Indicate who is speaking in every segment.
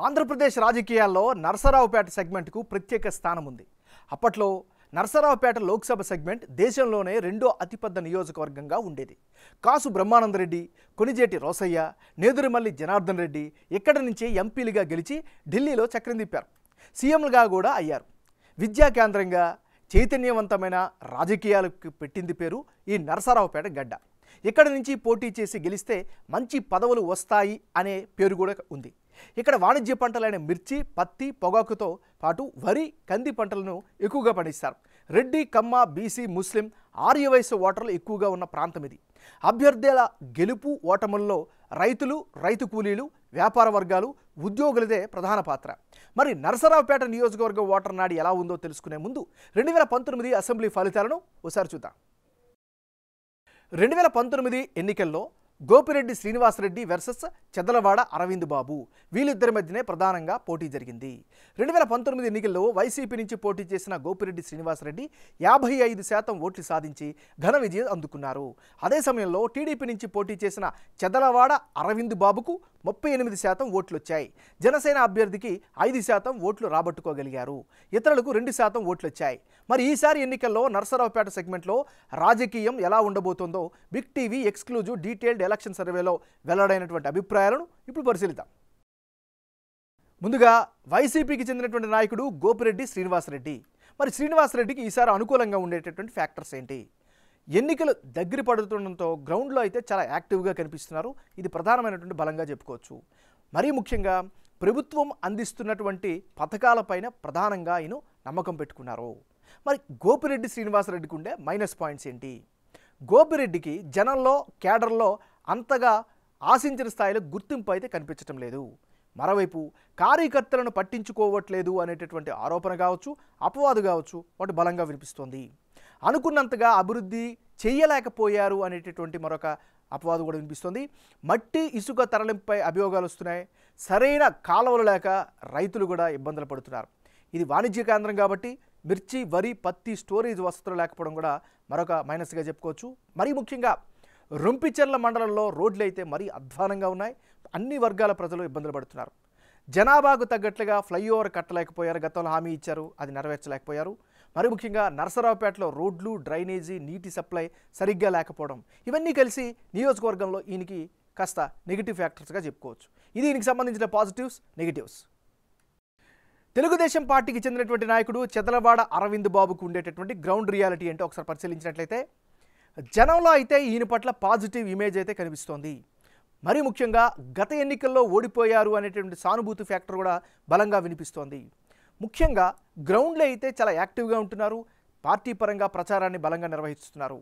Speaker 1: ఆంధ్రప్రదేశ్ రాజకీయాల్లో నరసరావుపేట సెగ్మెంట్కు ప్రత్యేక స్థానం ఉంది. అప్పట్లో నరసరావుపేట లోక్సభ సెగ్మెంట్ దేశంలోనే రెండో అతిపెద్ద నియోజకవర్గంగా ఉండేది. కాసు బ్రహ్మానందరెడ్డి, కొణిజేటి రోసయ్య, నేదురుమల్లి జనార్దన్ రెడ్డి ఇక్కడి నుంచి ఎంపీలుగా గెలిచి ఢిల్లీలో చక్రం తిప్పారు. సీఎంలుగా కూడా అయ్యారు. విద్యా కేంద్రంగా చైతన్యవంతమైన రాజకీయాలకు పెట్టింది పేరు ఈ నరసరావుపేట గడ్డ. ఇక్కడి నుంచి పోటీ చేసి గెలిస్తే మంచి పదవులు వస్తాయి అనే పేరు కూడా ఉంది. ఇక్కడ వాణిజ్య పంటలైన మిర్చి, పత్తి, పొగాకుతో పాటు వరి, కంది పంటలను ఎక్కువగా పండిస్తారు. రెడ్డి, కమ్మ, బీసీ, ముస్లిం, ఆర్య వయసు ఓటర్లు ఎక్కువగా ఉన్న ప్రాంతం ఇది. అభ్యర్థుల గెలుపు ఓటముల్లో రైతులు, రైతు కూలీలు, వ్యాపార వర్గాలు, ఉద్యోగులదే ప్రధాన పాత్ర. మరి నరసరావుపేట నియోజకవర్గ ఓటర్ నాడి ఎలా ఉందో తెలుసుకునే ముందు 2019 అసెంబ్లీ ఫలితాలను ఒకసారి చూద్దాం. 2019 ఎన్నికల్లో గోపిరెడ్డి శ్రీనివాసరెడ్డి వర్సెస్ చెదలవాడ అరవింద్ బాబు వీళ్ళిద్దరి మధ్యనే ప్రధానంగా పోటీ జరిగింది. 2019 ఎన్నికల్లో వైసీపీ నుంచి పోటీ చేసిన గోపిరెడ్డి శ్రీనివాసరెడ్డి 55% ఓట్లు సాధించి ఘన విజయం అందుకున్నారు. అదే సమయంలో టీడీపీ నుంచి పోటీ చేసిన చెదలవాడ అరవింద్ బాబుకు 38% ఓట్లు వచ్చాయి. జనసేన అభ్యర్థికి 5% ఓట్లు రాబట్టుకోగలిగారు. ఇతరులకు 2% ఓట్లు వచ్చాయి. మరి ఈసారి ఎన్నికల్లో నరసరావుపేట సెగ్మెంట్లో రాజకీయం ఎలా ఉండబోతోందో big TV exclusive detailed election సర్వేలో వెల్లడైనటువంటి అభిప్రాయాలను ఇప్పుడు పరిశీలిద్దాం. ముందుగా వైసీపీకి చెందినటువంటి నాయకుడు గోపిరెడ్డి శ్రీనివాసరెడ్డి. మరి శ్రీనివాసరెడ్డికి ఈసారి అనుకూలంగా ఉండేటటువంటి ఫ్యాక్టర్స్ ఏంటి? ఎన్నికలు దగ్గర పడుతుండటంతో గ్రౌండ్లో అయితే చాలా యాక్టివ్గా కనిపిస్తున్నారు. ఇది ప్రధానమైనటువంటి బలంగా చెప్పుకోవచ్చు. మరీ ముఖ్యంగా ప్రభుత్వం అందిస్తున్నటువంటి పథకాలపైన ప్రధానంగా ఆయన నమ్మకం పెట్టుకున్నారు. మరి గోపిరెడ్డి శ్రీనివాసరెడ్డికి ఉండే మైనస్ పాయింట్స్ ఏంటి? గోపిరెడ్డికి జనంలో, కేడర్లో అంతగా ఆశించిన స్థాయిలో గుర్తింపు అయితే కనిపించడం లేదు. మరోవైపు కార్యకర్తలను పట్టించుకోవట్లేదు అనేటటువంటి ఆరోపణ కావచ్చు, అపవాదు కావచ్చు, వాటి బలంగా వినిపిస్తోంది. అనుకున్నంతగా అభివృద్ధి చేయలేకపోయారు అనేటటువంటి మరొక అపవాదు కూడా వినిపిస్తోంది. మట్టి, ఇసుక తరలింపుపై అభియోగాలు వస్తున్నాయి. సరైన కాలువలు లేక రైతులు కూడా ఇబ్బందులు పడుతున్నారు. ఇది వాణిజ్య కేంద్రం కాబట్టి మిర్చి, వరి, పత్తి స్టోరేజ్ వసతులు లేకపోవడం కూడా మరొక మైనస్గా చెప్పుకోవచ్చు. మరీ ముఖ్యంగా రొంపిచెర్ల మండలంలో రోడ్లు అయితే మరీ అధ్వానంగా ఉన్నాయి. అన్ని వర్గాల ప్రజలు ఇబ్బందులు పడుతున్నారు. జనాభాకు తగ్గట్లుగా ఫ్లైఓవర్ కట్టలేకపోయారు. గతంలో హామీ ఇచ్చారు, అది నెరవేర్చలేకపోయారు. మరి ముఖ్యంగా నరసరావుపేటలో రోడ్లు, డ్రైనేజీ, నీటి సప్లై సరిగ్గా లేకపోవడం, ఇవన్నీ కలిసి నియోజకవర్గంలో ఈయనకి కాస్త నెగిటివ్ ఫ్యాక్టర్స్గా చెప్పుకోవచ్చు. ఇది ఈయనకి సంబంధించిన పాజిటివ్స్, నెగిటివ్స్. తెలుగుదేశం పార్టీకి చెందినటువంటి నాయకుడు చెదలవాడ అరవింద్ బాబుకు ఉండేటటువంటి గ్రౌండ్ రియాలిటీ ఏంటో ఒకసారి పరిశీలించినట్లయితే జనంలో అయితే ఈయన పట్ల పాజిటివ్ ఇమేజ్ అయితే కనిపిస్తోంది. మరీ ముఖ్యంగా గత ఎన్నికల్లో ఓడిపోయారు అనేటువంటి సానుభూతి ఫ్యాక్టర్ కూడా బలంగా వినిపిస్తోంది. ముఖ్యంగా గ్రౌండ్లో అయితే చాలా యాక్టివ్గా ఉంటున్నారు. పార్టీ పరంగా ప్రచారాన్ని బలంగా నిర్వహిస్తున్నారు.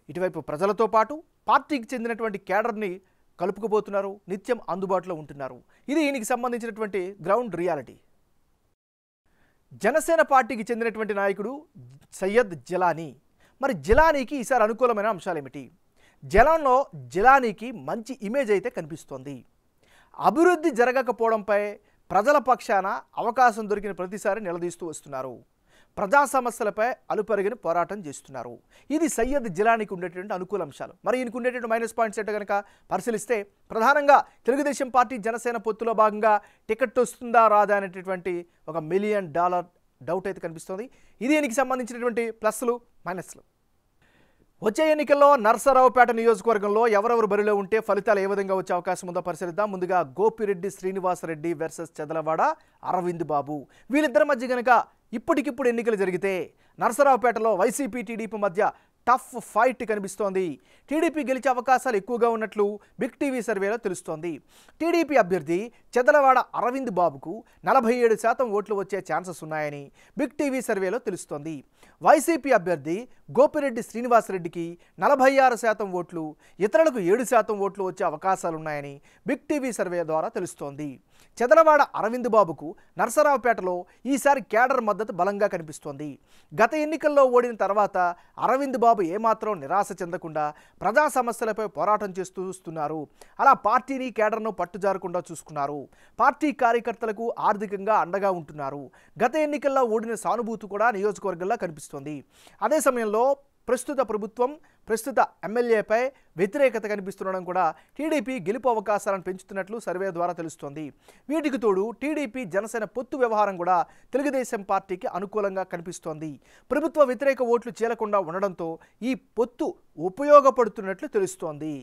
Speaker 1: ఇటువైపు ప్రజలతో పాటు పార్టీకి చెందినటువంటి కేడర్ని కలుపుకుపోతున్నారు. నిత్యం అందుబాటులో ఉంటున్నారు. ఇది ఈయనకి సంబంధించినటువంటి గ్రౌండ్ రియాలిటీ. జనసేన పార్టీకి చెందినటువంటి నాయకుడు సయ్యద్ జిలానీ. మరి జిలానీకి ఈసారి అనుకూలమైన అంశాలు ఏమిటి? జనంలో జిలానీకి మంచి ఇమేజ్ అయితే కనిపిస్తోంది. అభివృద్ధి జరగకపోవడంపై ప్రజల పక్షాన అవకాశం దొరికిన ప్రతిసారి నిలదీస్తూ వస్తున్నారు. ప్రజా సమస్యలపై అలుపెరగని పోరాటం చేస్తున్నారు. ఇది సయ్యద్ జిలానీకి ఉండేటువంటి అనుకూల అంశాలు. మరి ఈయనకు ఉండేటువంటి మైనస్ పాయింట్స్ ఏంటో కనుక పరిశీలిస్తే ప్రధానంగా తెలుగుదేశం పార్టీ జనసేన పొత్తులో భాగంగా టికెట్ వస్తుందా రాదా అనేటటువంటి ఒక $1 మిలియన్ డౌట్ అయితే కనిపిస్తుంది. ఇది ఈయనకి సంబంధించినటువంటి ప్లస్లు, మైనస్లు. వచ్చే ఎన్నికల్లో నరసరావుపేట నియోజకవర్గంలో ఎవరెవరు బరిలో ఉంటే ఫలితాలు ఏ విధంగా వచ్చే అవకాశం ఉందో పరిశీలిద్దాం. ముందుగా గోపిరెడ్డి శ్రీనివాసరెడ్డి వర్సెస్ చెదలవాడ అరవింద్ బాబు వీళ్ళిద్దరి మధ్య కనుక ఇప్పటికిప్పుడు ఎన్నికలు జరిగితే నరసరావుపేటలో వైసీపీ, టీడీపీ మధ్య టఫ్ ఫైట్ కనిపిస్తోంది. టీడీపీ గెలిచే అవకాశాలు ఎక్కువగా ఉన్నట్లు బిగ్ టీవీ సర్వేలో తెలుస్తోంది. టీడీపీ అభ్యర్థి చెదలవాడ అరవింద్ బాబుకు 47% ఓట్లు వచ్చే ఛాన్సెస్ ఉన్నాయని బిగ్ టీవీ సర్వేలో తెలుస్తోంది. వైసీపీ అభ్యర్థి గోపిరెడ్డి శ్రీనివాసరెడ్డికి 46% ఓట్లు, ఇతరులకు 7% ఓట్లు వచ్చే అవకాశాలున్నాయని బిగ్ టీవీ సర్వే ద్వారా తెలుస్తోంది. చెదలవాడ అరవింద్ బాబుకు నరసరావుపేటలో ఈసారి కేడర్ మద్దతు బలంగా కనిపిస్తోంది. గత ఎన్నికల్లో ఓడిన తర్వాత అరవింద్ బాబు ఏమాత్రం నిరాశ చెందకుండా ప్రజా సమస్యలపై పోరాటం చేస్తూ వస్తున్నారు. అలా పార్టీని, కేడర్ను పట్టుజారకుండా చూసుకున్నారు. పార్టీ కార్యకర్తలకు ఆర్థికంగా అండగా ఉంటున్నారు. గత ఎన్నికల్లో ఓడిన సానుభూతి కూడా నియోజకవర్గంలో కనిపిస్తోంది. అదే సమయంలో ప్రస్తుత ప్రభుత్వం ప్రస్తుత ఎమ్మెల్యేపై వ్యతిరేకత కనిపిస్తుండడం కూడా టీడీపీ గెలుపు అవకాశాలను పెంచుతున్నట్లు సర్వే ద్వారా తెలుస్తోంది. వీటికి తోడు టీడీపీ జనసేన పొత్తు వ్యవహారం కూడా తెలుగుదేశం పార్టీకి అనుకూలంగా కనిపిస్తోంది. ప్రభుత్వ వ్యతిరేక ఓట్లు చీలకుండా ఉండడంతో ఈ పొత్తు ఉపయోగపడుతున్నట్లు తెలుస్తోంది.